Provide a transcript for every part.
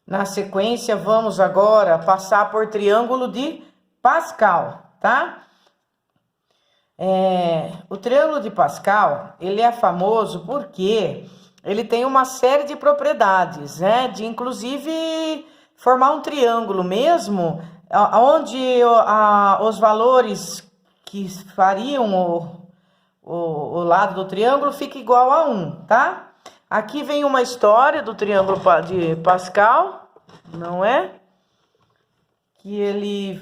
Na sequência, vamos agora passar por triângulo de Pascal, tá? O triângulo de Pascal, ele é famoso porque ele tem uma série de propriedades, né? De inclusive formar um triângulo mesmo, onde os valores que fariam o lado do triângulo fica igual a 1, tá? Aqui vem uma história do triângulo de Pascal, não é? Que ele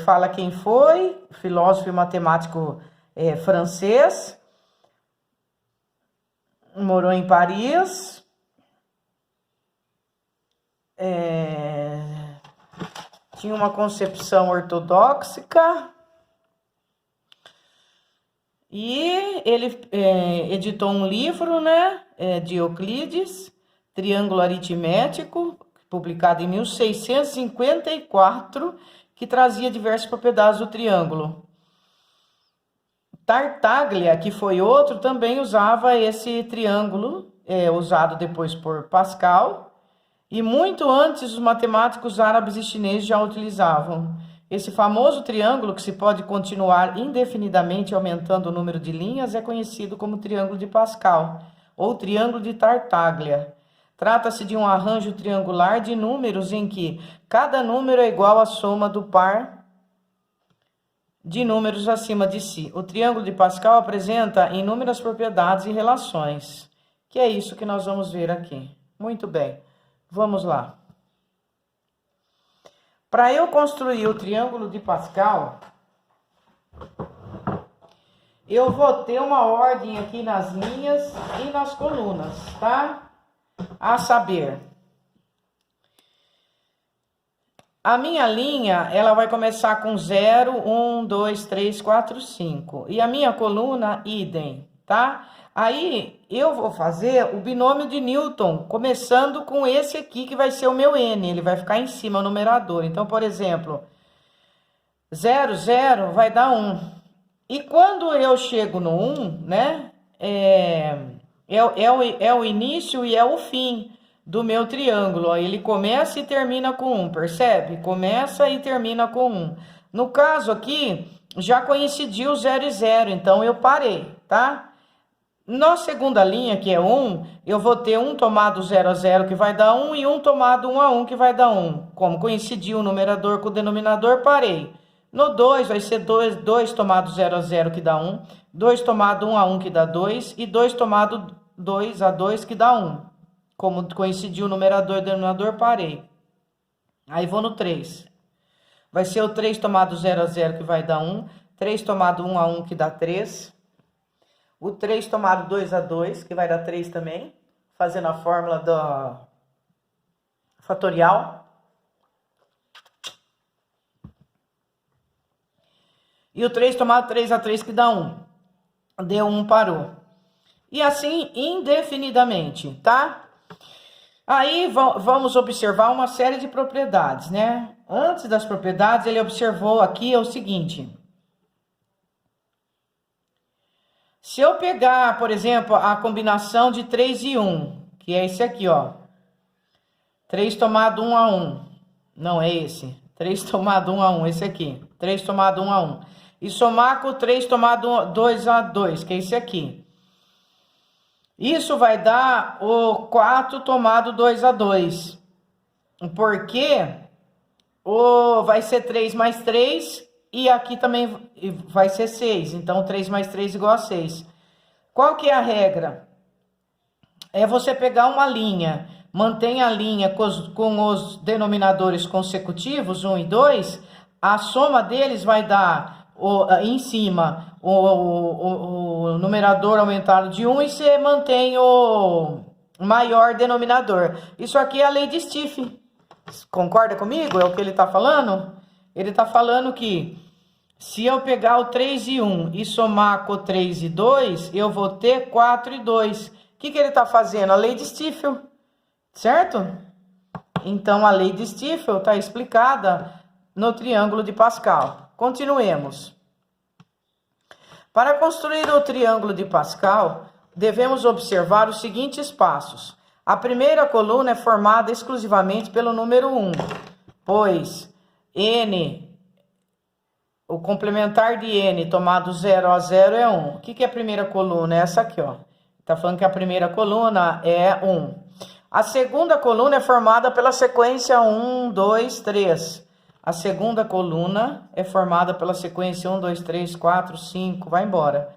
fala quem foi, filósofo e matemático francês, morou em Paris, tinha uma concepção ortodoxa, e ele editou um livro, né, de Euclides, Triângulo Aritmético, publicado em 1654, que trazia diversas propriedades do triângulo. Tartaglia, que foi outro, também usava esse triângulo, usado depois por Pascal, e muito antes os matemáticos árabes e chineses já utilizavam. Esse famoso triângulo, que se pode continuar indefinidamente aumentando o número de linhas, é conhecido como triângulo de Pascal, ou triângulo de Tartaglia. Trata-se de um arranjo triangular de números em que cada número é igual à soma do par de números acima de si. O triângulo de Pascal apresenta inúmeras propriedades e relações, que é isso que nós vamos ver aqui. Muito bem, vamos lá. Para eu construir o triângulo de Pascal, eu vou ter uma ordem aqui nas linhas e nas colunas, tá? A saber, a minha linha, ela vai começar com 0, 1, 2, 3, 4, 5. E a minha coluna, idem, tá? Aí, eu vou fazer o binômio de Newton, começando com esse aqui, que vai ser o meu N. Ele vai ficar em cima, o numerador. Então, por exemplo, 0, 0 vai dar 1. E quando eu chego no 1, né, é o início e é o fim do meu triângulo. Ó, ele começa e termina com 1, percebe? Começa e termina com 1. No caso aqui, já coincidiu 0 e 0, então eu parei, tá? Na segunda linha, que é 1, eu vou ter 1 tomado 0 a 0, que vai dar 1, e 1 tomado 1 a 1, que vai dar 1. Como coincidiu o numerador com o denominador, parei. No 2, vai ser 2 tomado 0 a 0, que dá 1. 2 tomado 1 a 1, que dá 2. E 2 tomado 2 a 2, que dá 1. Como coincidiu o numerador e o denominador, parei. Aí vou no 3. Vai ser o 3 tomado 0 a 0, que vai dar 1. 3 tomado 1 a 1, que dá 3. O 3 tomado 2 a 2, que vai dar 3 também. Fazendo a fórmula do fatorial. E o 3 tomado 3 a 3, que dá 1. Deu 1, parou. E assim indefinidamente, tá? Aí vamos observar uma série de propriedades, né? Antes das propriedades, ele observou aqui o seguinte. Se eu pegar, por exemplo, a combinação de 3 e 1, que é esse aqui, ó. 3 tomado 1 a 1. Não, é esse. 3 tomado 1 a 1, esse aqui. 3 tomado 1 a 1. E somar com o 3 tomado 2 a 2, que é esse aqui. Isso vai dar o 4 tomado 2 a 2. Porque vai ser 3 mais 3 e aqui também vai ser 6. Então, 3 mais 3 igual a 6. Qual que é a regra? É você pegar uma linha, mantém a linha com os denominadores consecutivos, 1 e 2, a soma deles vai dar em cima o numerador aumentado de 1 e você mantém o maior denominador. Isso aqui é a lei de Stiff. Concorda comigo? É o que ele está falando? Ele está falando que se eu pegar o 3 e 1 e somar com o 3 e 2, eu vou ter 4 e 2. O que ele está fazendo? A lei de Stiefel, certo? Então, a lei de Stiefel está explicada no triângulo de Pascal. Continuemos. Para construir o triângulo de Pascal, devemos observar os seguintes passos. A primeira coluna é formada exclusivamente pelo número 1, pois n, o complementar de n tomado 0 a 0 é 1. O que é a primeira coluna? É essa aqui, ó. Tá falando que a primeira coluna é 1. A segunda coluna é formada pela sequência 1, 2, 3. A segunda coluna é formada pela sequência 1, 2, 3, 4, 5, vai embora.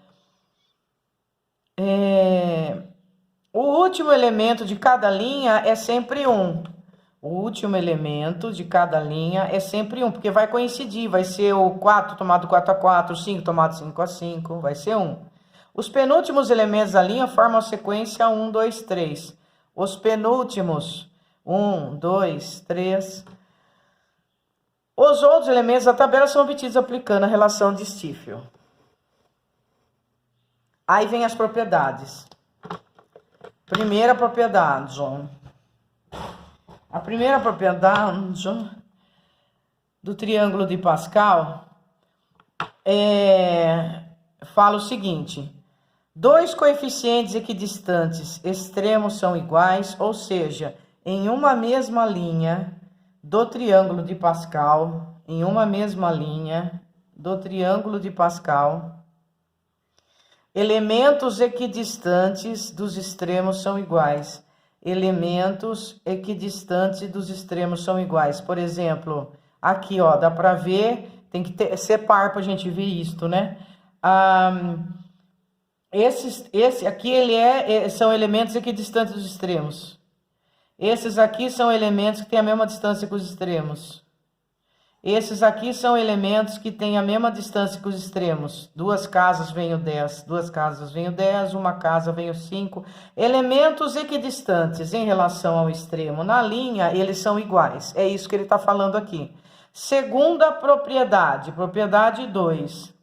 O último elemento de cada linha é sempre 1. O último elemento de cada linha é sempre 1, porque vai coincidir, vai ser o 4 tomado 4 a 4, o 5 tomado 5 a 5, vai ser 1. Os penúltimos elementos da linha formam a sequência 1, 2, 3. Os penúltimos, 1, 2, 3. Os outros elementos da tabela são obtidos aplicando a relação de Stiefel. Aí vem as propriedades. Primeira propriedade. A primeira propriedade do triângulo de Pascal fala o seguinte: dois coeficientes equidistantes extremos são iguais, ou seja, em uma mesma linha do triângulo de Pascal, elementos equidistantes dos extremos são iguais. Elementos equidistantes dos extremos são iguais. Por exemplo, aqui, ó, dá para ver, tem que ser par para a gente ver isto, né? Esse aqui são elementos equidistantes dos extremos. Esses aqui são elementos que têm a mesma distância que os extremos. Esses aqui são elementos que têm a mesma distância que os extremos. Duas casas vem o 10, duas casas vem o 10, uma casa vem o 5. Elementos equidistantes em relação ao extremo na linha, eles são iguais. É isso que ele está falando aqui. Segunda propriedade, propriedade 2.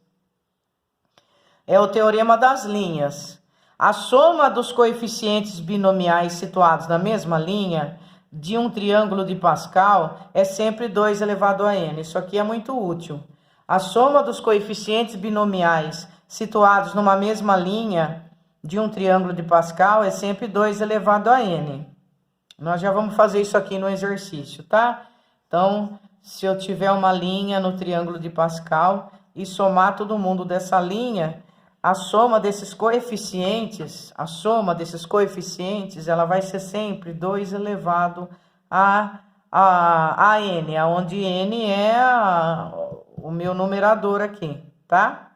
É o teorema das linhas. A soma dos coeficientes binomiais situados na mesma linha de um triângulo de Pascal é sempre 2 elevado a n. Isso aqui é muito útil. A soma dos coeficientes binomiais situados numa mesma linha de um triângulo de Pascal é sempre 2 elevado a n. Nós já vamos fazer isso aqui no exercício, tá? Então, se eu tiver uma linha no triângulo de Pascal e somar todo mundo dessa linha, a soma desses coeficientes, ela vai ser sempre 2 elevado a n, onde n é o meu numerador aqui, tá?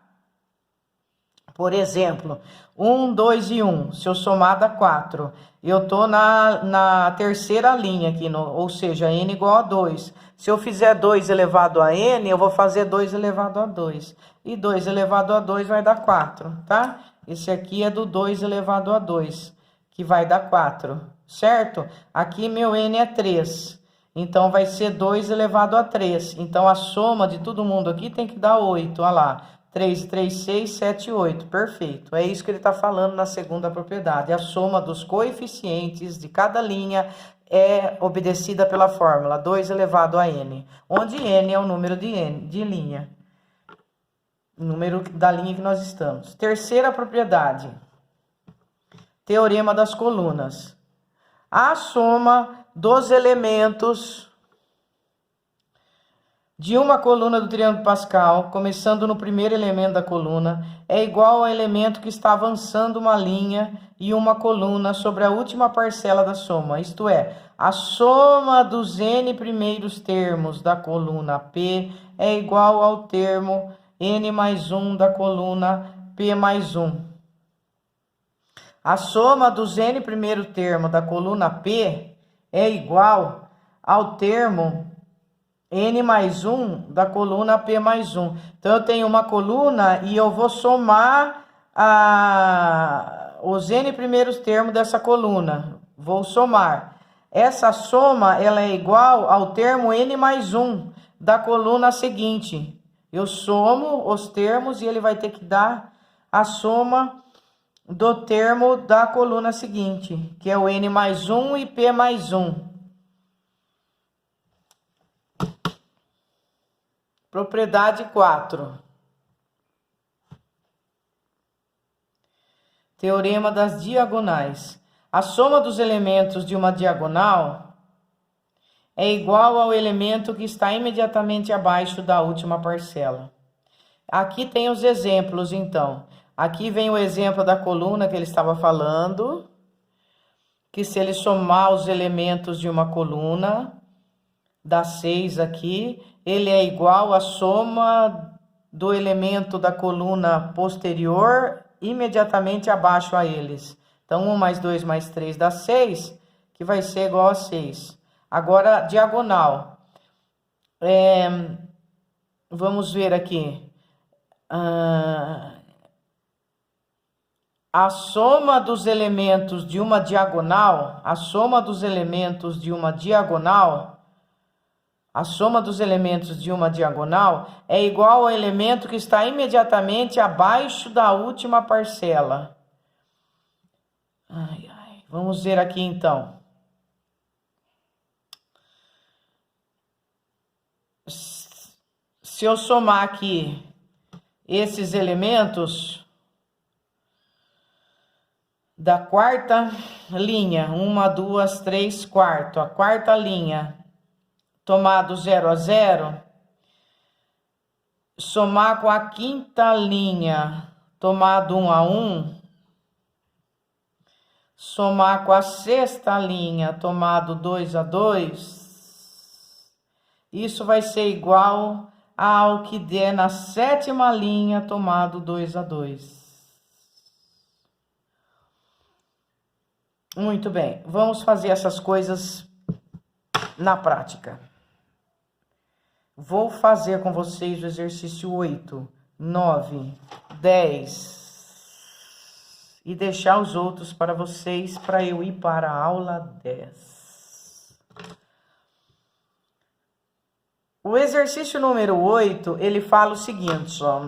Por exemplo, 1, 2 e 1, se eu somar dá 4. Eu tô na terceira linha aqui, ou seja, n igual a 2. Se eu fizer 2 elevado a n, eu vou fazer 2 elevado a 2. E 2 elevado a 2 vai dar 4, tá? Esse aqui é do 2 elevado a 2, que vai dar 4, certo? Aqui meu n é 3, então vai ser 2 elevado a 3. Então a soma de todo mundo aqui tem que dar 8, olha lá. 3, 3, 6, 7, 8, perfeito. É isso que ele está falando na segunda propriedade. A soma dos coeficientes de cada linha é obedecida pela fórmula 2 elevado a n, onde n é o número de linha. O número da linha que nós estamos. Terceira propriedade. Teorema das colunas. A soma dos elementos de uma coluna do triângulo de Pascal, começando no primeiro elemento da coluna, é igual ao elemento que está avançando uma linha e uma coluna sobre a última parcela da soma. Isto é, a soma dos n primeiros termos da coluna P é igual ao termo n mais 1 da coluna P mais 1. A soma dos n primeiro termo da coluna P é igual ao termo n mais 1 da coluna P mais 1. Então, eu tenho uma coluna e eu vou somar os n primeiros termos dessa coluna. Vou somar. Essa soma ela é igual ao termo n mais 1 da coluna seguinte. Eu somo os termos e ele vai ter que dar a soma do termo da coluna seguinte, que é o n mais 1 e p mais 1. Propriedade 4. Teorema das diagonais. A soma dos elementos de uma diagonal é igual ao elemento que está imediatamente abaixo da última parcela. Aqui tem os exemplos, então. Aqui vem o exemplo da coluna que ele estava falando, que se ele somar os elementos de uma coluna, dá 6 aqui, ele é igual à soma do elemento da coluna posterior imediatamente abaixo a eles. Então, 1 mais 2 mais 3 dá 6, que vai ser igual a 6. Agora, diagonal. Vamos ver aqui. A soma dos elementos de uma diagonal, a soma dos elementos de uma diagonal é igual ao elemento que está imediatamente abaixo da última parcela. Vamos ver aqui então. Se eu somar aqui esses elementos da quarta linha, 1, 2, 3, quarto, a quarta linha, tomado 0 a 0, somar com a quinta linha, tomado 1 a 1, somar com a sexta linha, tomado 2 a 2, isso vai ser igual ao que der na sétima linha, tomado 2 a 2. Muito bem, vamos fazer essas coisas na prática. Vou fazer com vocês o exercício 8, 9, 10 e deixar os outros para vocês, para eu ir para a aula 10. O exercício número 8, ele fala o seguinte, ó.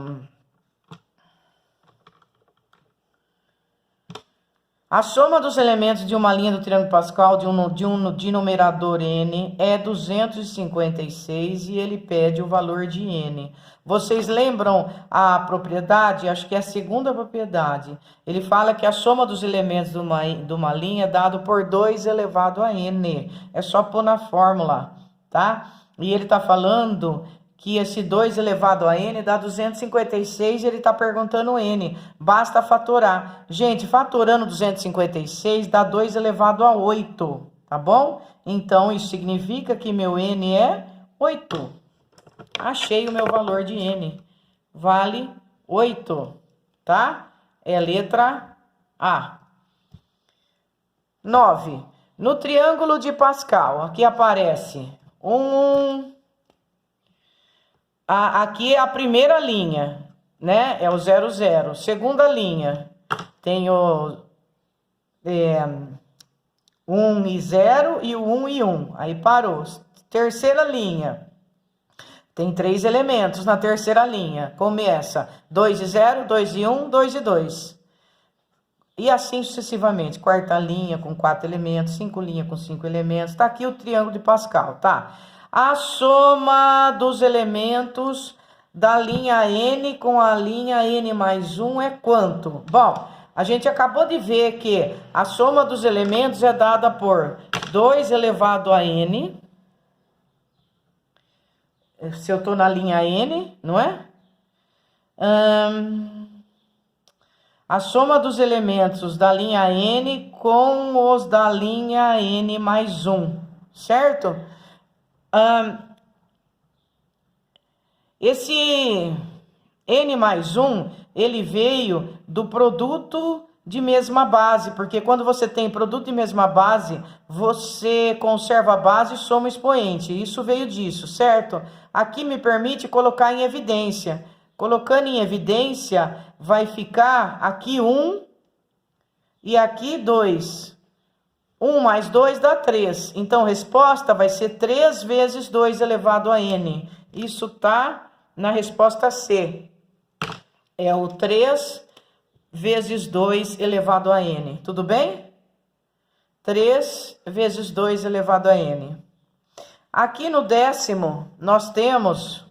A soma dos elementos de uma linha do triângulo Pascal de um numerador n é 256 e ele pede o valor de n. Vocês lembram a propriedade? Acho que é a segunda propriedade. Ele fala que a soma dos elementos de uma linha é dado por 2 elevado a n. É só pôr na fórmula, tá? E ele está falando que esse 2 elevado a n dá 256 e ele está perguntando n. Basta fatorar. Gente, fatorando 256 dá 2 elevado a 8, tá bom? Então, isso significa que meu n é 8. Achei o meu valor de n. Vale 8, tá? É a letra A. 9. No triângulo de Pascal, aqui aparece aqui é a primeira linha, né? É o 0, 0. Segunda linha, tem o 1 e 0 e o 1 e 1. Aí parou. Terceira linha, tem 3 elementos na terceira linha. Começa 2 e 0, 2 e 1, 2 e 2. E assim sucessivamente. Quarta linha com 4 elementos, 5 linhas com 5 elementos. Tá aqui o triângulo de Pascal, tá? A soma dos elementos da linha n com a linha n mais 1 é quanto? Bom, a gente acabou de ver que a soma dos elementos é dada por 2 elevado a n. Se eu estou na linha n, não é? A soma dos elementos da linha n com os da linha n mais 1, certo? Esse n mais 1, ele veio do produto de mesma base, porque quando você tem produto de mesma base, você conserva a base e soma o expoente. Isso veio disso, certo? Aqui me permite colocar em evidência. Colocando em evidência, vai ficar aqui 1 e aqui 2. 1 mais 2 dá 3. Então, a resposta vai ser 3 vezes 2 elevado a n. Isso está na resposta C. É o 3 vezes 2 elevado a n. Tudo bem? 3 vezes 2 elevado a n. Aqui no décimo, nós temos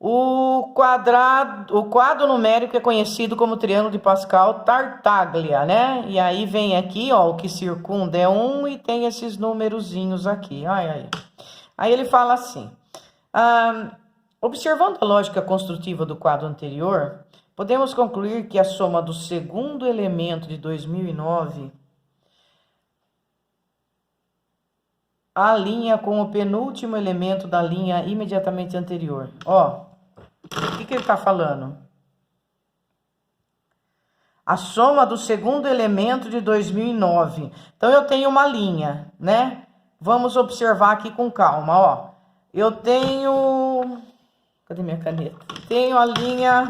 O quadro numérico é conhecido como triângulo de Pascal Tartaglia, né? E aí vem aqui, ó, o que circunda é 1 e tem esses numerozinhos aqui. Aí ele fala assim, observando a lógica construtiva do quadro anterior, podemos concluir que a soma do segundo elemento de 2009 alinha com o penúltimo elemento da linha imediatamente anterior. Ó, o que ele está falando? A soma do segundo elemento de 2009. Então, eu tenho uma linha, né? Vamos observar aqui com calma, ó. Eu tenho... Cadê minha caneta? Tenho a linha...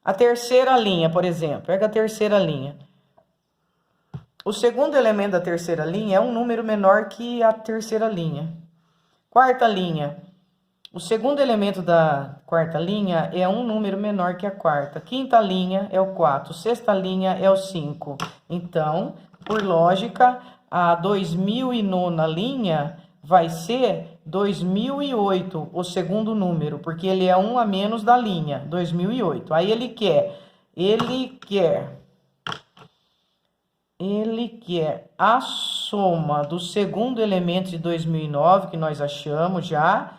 A terceira linha, por exemplo. Pega a terceira linha. O segundo elemento da terceira linha é um número menor que a terceira linha. Quarta linha. O segundo elemento da quarta linha é um número menor que a quarta. Quinta linha é o 4. Sexta linha é o 5. Então, por lógica, a 2009ª linha vai ser 2008, o segundo número, porque ele é um a menos da linha, 2008. Aí ele quer a soma do segundo elemento de 2009, que nós achamos já.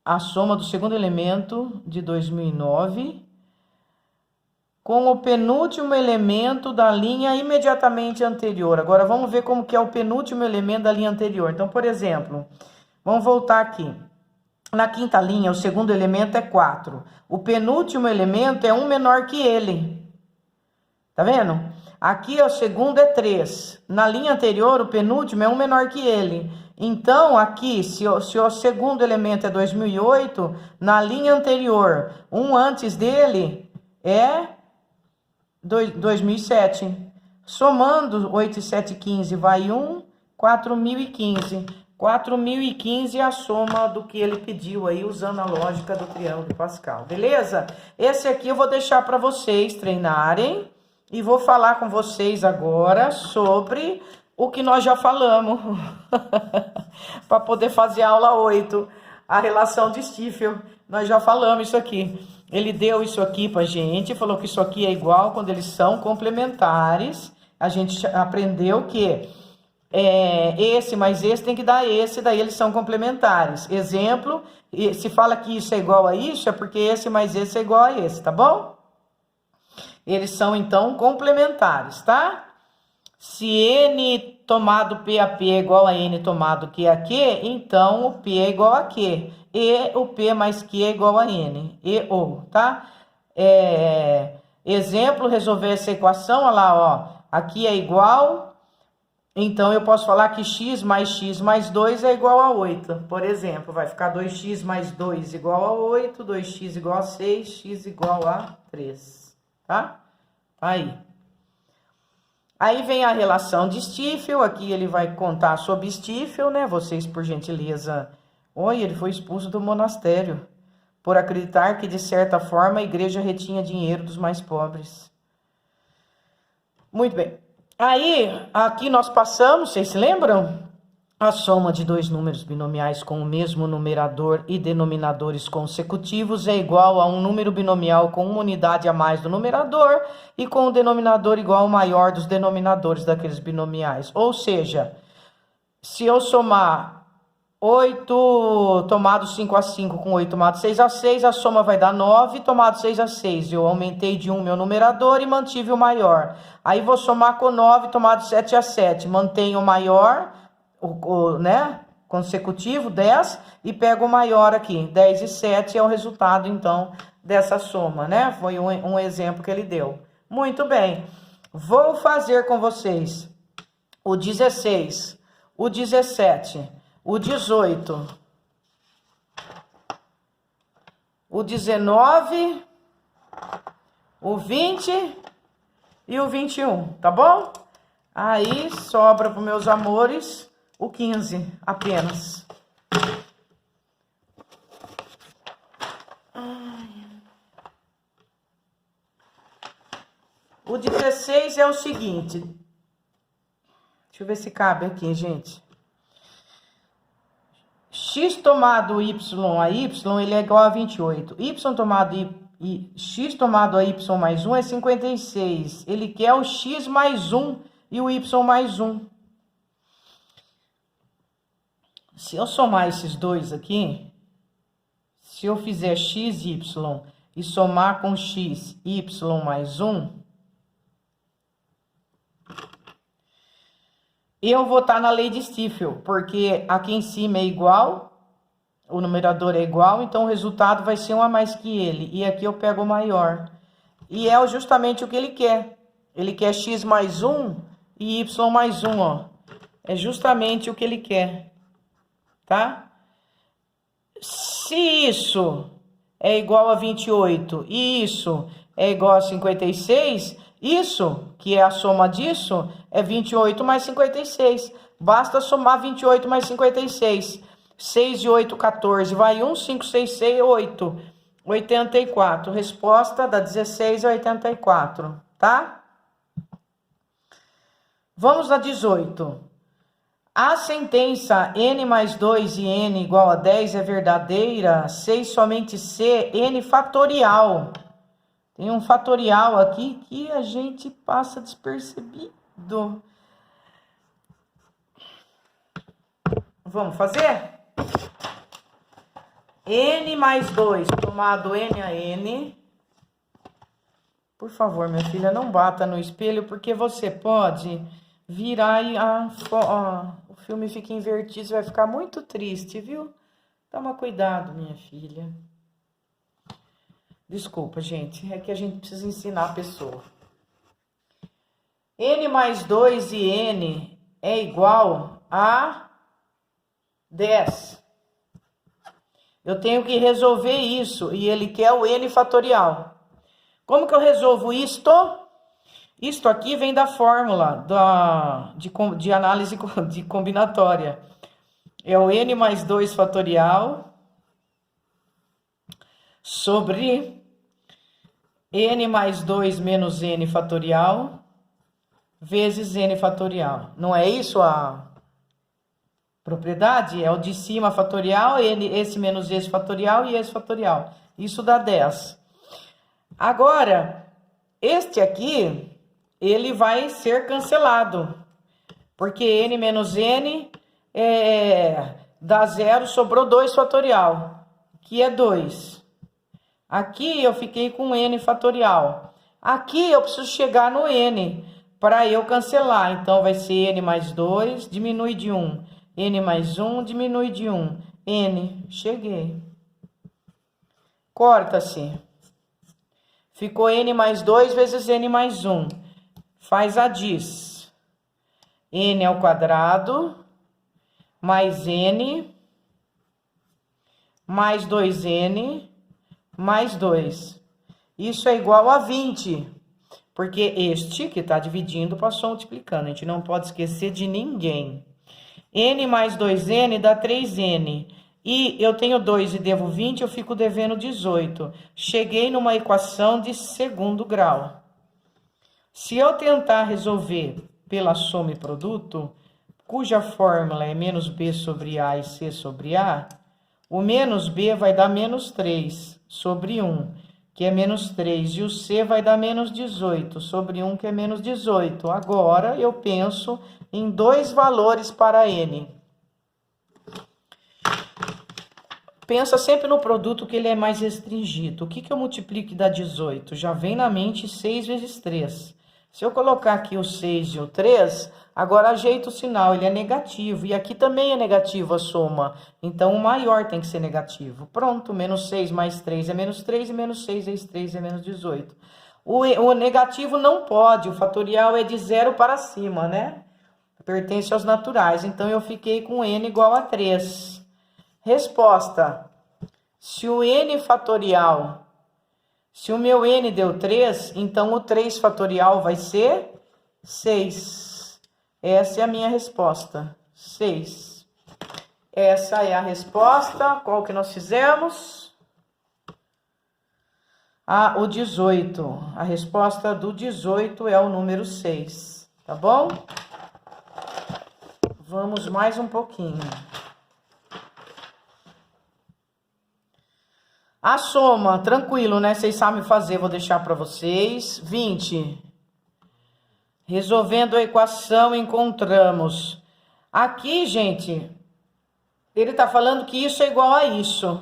A soma do segundo elemento de 2009 com o penúltimo elemento da linha imediatamente anterior. Agora, vamos ver como que é o penúltimo elemento da linha anterior. Então, por exemplo, vamos voltar aqui. Na quinta linha, o segundo elemento é 4. O penúltimo elemento é um menor que ele. Tá vendo? Aqui, o segundo é 3. Na linha anterior, o penúltimo é um menor que ele. Então, aqui, se o segundo elemento é 2008, na linha anterior, um antes dele é 2007. Somando 8 e 7, 15, vai 1, 4015. 4015 é a soma do que ele pediu aí, usando a lógica do triângulo de Pascal. Beleza? Esse aqui eu vou deixar para vocês treinarem e vou falar com vocês agora sobre o que nós já falamos, para poder fazer a aula 8, a relação de Stiefel. Nós já falamos isso aqui. Ele deu isso aqui para a gente, falou que isso aqui é igual quando eles são complementares. A gente aprendeu que esse mais esse tem que dar esse, daí eles são complementares. Exemplo, se fala que isso é igual a isso, é porque esse mais esse é igual a esse, tá bom? Eles são, então, complementares, tá? Se N tomado P a P é igual a N tomado Q a Q, então o P é igual a Q. E o P mais Q é igual a N. Tá? Exemplo, resolver essa equação, olha lá, ó. Aqui é igual, então eu posso falar que x mais 2 é igual a 8. Por exemplo, vai ficar 2x mais 2 igual a 8, 2x igual a 6, x igual a 3. Tá? Aí vem a relação de Stiefel, aqui ele vai contar sobre Stiefel, né? Vocês, por gentileza... Oi, ele foi expulso do monastério por acreditar que, de certa forma, a igreja retinha dinheiro dos mais pobres. Muito bem. Aí, aqui nós passamos, vocês se lembram? A soma de dois números binomiais com o mesmo numerador e denominadores consecutivos é igual a um número binomial com uma unidade a mais do numerador e com o denominador igual ao maior dos denominadores daqueles binomiais. Ou seja, se eu somar 8 tomado 5 a 5 com 8 tomado 6 a 6, a soma vai dar 9 tomado 6 a 6. Eu aumentei de 1 meu numerador e mantive o maior. Aí vou somar com 9 tomado 7 a 7. Mantenho o maior... né, consecutivo, 10, e pego o maior aqui, 10 e 7 é o resultado, então, dessa soma, né? Foi um exemplo que ele deu. Muito bem, vou fazer com vocês o 16, o 17, o 18, o 19, o 20 e o 21, tá bom? Aí, sobra para os meus amores... o 15, apenas. O 16 é o seguinte. Deixa eu ver se cabe aqui, gente. X x tomado y a y, ele é igual a 28. Y tomado x tomado a y mais 1 é 56. Ele quer o x mais 1 e o y mais 1. Se eu somar esses dois aqui, se eu fizer x, y e somar com x, y mais 1, eu vou estar na lei de Stiefel, porque aqui em cima é igual, o numerador é igual, então o resultado vai ser 1 a mais que ele. E aqui eu pego o maior. E é justamente o que ele quer. Ele quer x mais 1 e y mais 1, ó. É justamente o que ele quer, tá? Se isso é igual a 28 e isso é igual a 56, isso, que é a soma disso, é 28 mais 56. Basta somar 28 mais 56. 6 e 8, 14. Vai 1, 5, 6, 6, 8. 84. Resposta da 16 a 84, tá? Vamos na 18. A sentença n mais 2 e n igual a 10 é verdadeira, se e somente se n fatorial. Tem um fatorial aqui que a gente passa despercebido. Vamos fazer? N mais 2, tomado N a N. Por favor, minha filha, não bata no espelho, porque você pode virar e o filme fica invertido, vai ficar muito triste, viu? Toma cuidado, minha filha. Desculpa, gente, é que a gente precisa ensinar a pessoa. N mais 2 e N é igual a 10. Eu tenho que resolver isso, e ele quer o N fatorial. Como que eu resolvo isto? Isto aqui vem da fórmula de análise de combinatória. É o N mais 2 fatorial sobre N mais 2 menos N fatorial vezes N fatorial. Não é isso a propriedade? É o de cima fatorial, esse menos esse fatorial e esse fatorial. Isso dá 10. Agora, este aqui, ele vai ser cancelado. Porque N menos N dá 0, sobrou 2 fatorial, que é 2. Aqui eu fiquei com N fatorial. Aqui eu preciso chegar no N para eu cancelar. Então, vai ser N mais 2, diminui de 1. N mais 1, diminui de 1. N, cheguei. Corta-se. Ficou N mais 2 vezes N mais 1. Faz a diz. N ao quadrado, mais N, mais 2N, mais 2. Isso é igual a 20. Porque este que está dividindo passou multiplicando. A gente não pode esquecer de ninguém. N mais 2N dá 3N. E eu tenho 2 e devo 20, eu fico devendo 18. Cheguei numa equação de segundo grau. Se eu tentar resolver pela soma e produto, cuja fórmula é menos B sobre A e C sobre A, o menos B vai dar menos 3 sobre 1, que é menos 3. E o C vai dar menos 18 sobre 1, que é menos 18. Agora, eu penso em dois valores para N. Pensa sempre no produto que ele é mais restringido. O que eu multiplico e dá 18? Já vem na mente 6 vezes 3. Se eu colocar aqui o 6 e o 3, agora ajeita o sinal, ele é negativo. E aqui também é negativo a soma. Então, o maior tem que ser negativo. Pronto, menos 6 mais 3 é menos 3, e menos 6 vezes 3 é menos 18. O negativo não pode, o fatorial é de 0 para cima, né? Pertence aos naturais. Então, eu fiquei com N igual a 3. Resposta. Se o N fatorial... Se o meu N deu 3, então o 3 fatorial vai ser 6. Essa é a minha resposta. 6. Essa é a resposta. Qual que nós fizemos? O 18. A resposta do 18 é o número 6. Tá bom? Vamos mais um pouquinho. A soma, tranquilo, né? Vocês sabem fazer, vou deixar para vocês. 20. Resolvendo a equação, encontramos. Aqui, gente, ele tá falando que isso é igual a isso.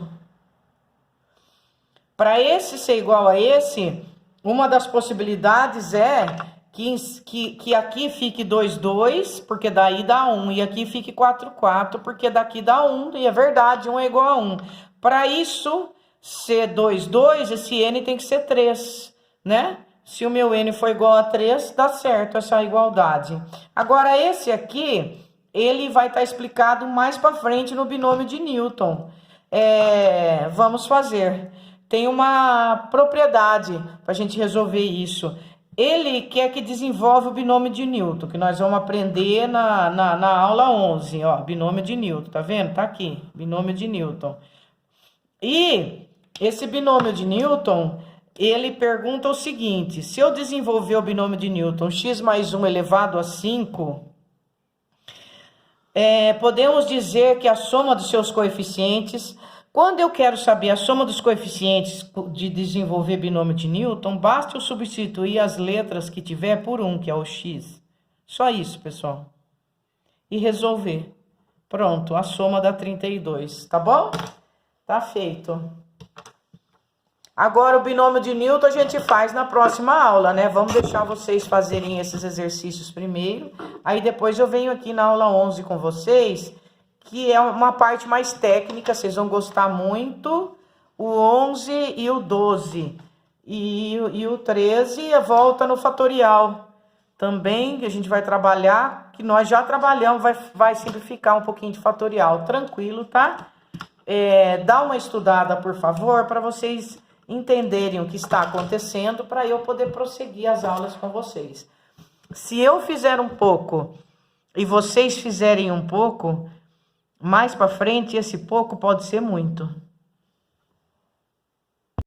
Para esse ser igual a esse, uma das possibilidades é que aqui fique 2, 2, porque daí dá 1. E aqui fique 4, 4, porque daqui dá 1. E é verdade, 1 é igual a 1. Para isso ser 2, 2, esse n tem que ser 3, né? Se o meu n for igual a 3, dá certo essa igualdade. Agora, esse aqui, ele vai estar explicado mais para frente no binômio de Newton. Vamos fazer. Tem uma propriedade para a gente resolver isso. Ele quer que desenvolve o binômio de Newton, que nós vamos aprender na aula 11, ó, binômio de Newton, tá vendo? Tá aqui, binômio de Newton. E esse binômio de Newton, ele pergunta o seguinte: se eu desenvolver o binômio de Newton, x mais 1 elevado a 5, podemos dizer que a soma dos seus coeficientes... Quando eu quero saber a soma dos coeficientes de desenvolver binômio de Newton, basta eu substituir as letras que tiver por 1, que é o x. Só isso, pessoal. E resolver. Pronto, a soma dá 32, tá bom? Tá feito. Agora, o binômio de Newton a gente faz na próxima aula, né? Vamos deixar vocês fazerem esses exercícios primeiro. Aí depois eu venho aqui na aula 11 com vocês, que é uma parte mais técnica, vocês vão gostar muito. O 11 e o 12. E o 13 volta no fatorial. Também que a gente vai trabalhar, que nós já trabalhamos, vai simplificar um pouquinho de fatorial. Tranquilo, tá? Dá uma estudada, por favor, para vocês entenderem o que está acontecendo, para eu poder prosseguir as aulas com vocês. Se eu fizer um pouco e vocês fizerem um pouco... mais para frente, esse pouco pode ser muito.